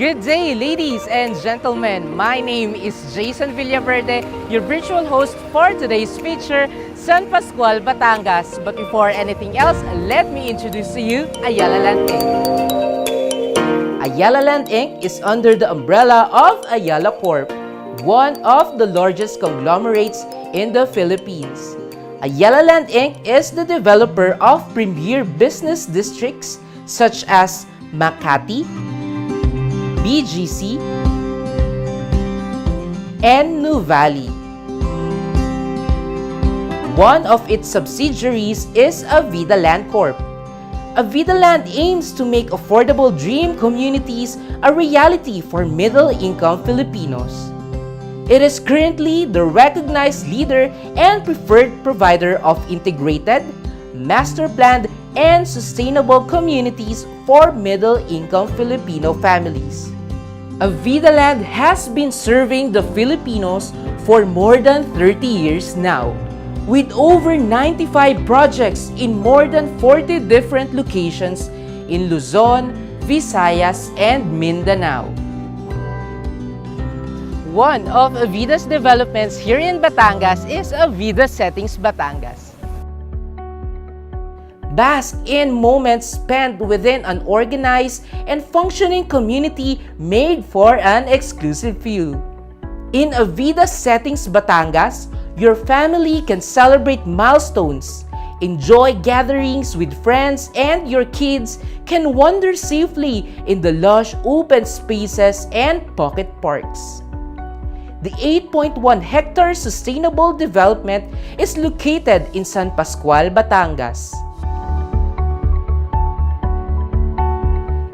Good day, ladies and gentlemen. My name is Jason Villaverde, your virtual host for today's feature, San Pascual, Batangas. But before anything else, let me introduce to you Ayala Land Inc. Ayala Land Inc. is under the umbrella of Ayala Corp, one of the largest conglomerates in the Philippines. Ayala Land Inc. is the developer of premier business districts such as Makati, BGC, and Nuvali. One of its subsidiaries is Avida Land Corp. Avida Land aims to make affordable dream communities a reality for middle-income Filipinos. It is currently the recognized leader and preferred provider of integrated, master-planned, and sustainable communities for middle-income Filipino families. Avida Land has been serving the Filipinos for more than 30 years now, with over 95 projects in more than 40 different locations in Luzon, Visayas, and Mindanao. One of Avida's developments here in Batangas is Avida Settings Batangas. Bask in moments spent within an organized and functioning community made for an exclusive view. In Avida Settings Batangas, your family can celebrate milestones, enjoy gatherings with friends, and your kids can wander safely in the lush open spaces and pocket parks. The 8.1-hectare sustainable development is located in San Pascual, Batangas.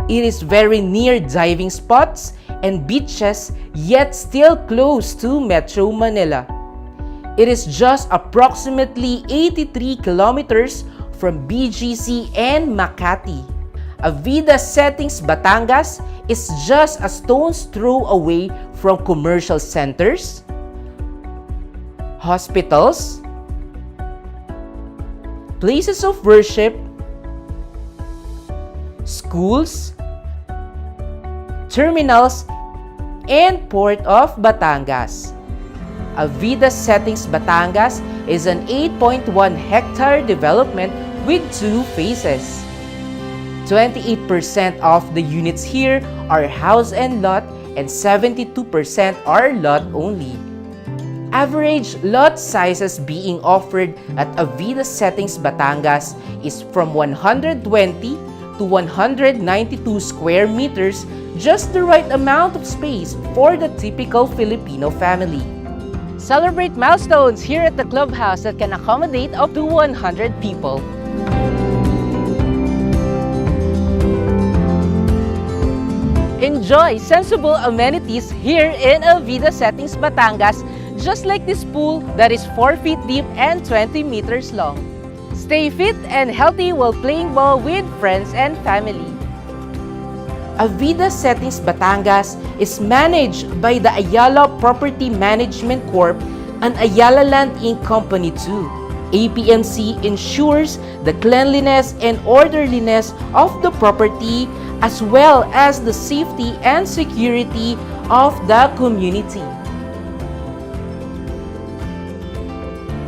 It is very near diving spots and beaches, yet still close to Metro Manila. It is just approximately 83 kilometers from BGC and Makati. Avida Settings Batangas is just a stone's throw away from commercial centers, hospitals, places of worship, schools, terminals, and Port of Batangas. Avida Settings Batangas is an 8.1-hectare development with 2 phases. 28% of the units here are house and lot, and 72% are lot only. Average lot sizes being offered at Avida Settings Batangas is from 120 to 192 square meters, just the right amount of space for the typical Filipino family. Celebrate milestones here at the clubhouse that can accommodate up to 100 people. Enjoy sensible amenities here in Avida Settings Batangas, just like this pool that is 4 feet deep and 20 meters long. Stay fit and healthy while playing ball with friends and family. Avida Settings Batangas is managed by the Ayala Property Management Corp, an Ayala Land Inc. company too. APMC ensures the cleanliness and orderliness of the property as well as the safety and security of the community.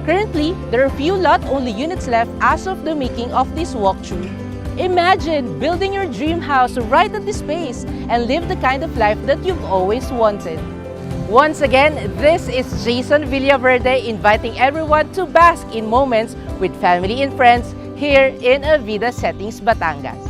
Currently, there are few lot-only units left as of the making of this walkthrough. Imagine building your dream house right at this space and live the kind of life that you've always wanted. Once again, this is Jason Villaverde inviting everyone to bask in moments with family and friends here in Avida Settings Batangas.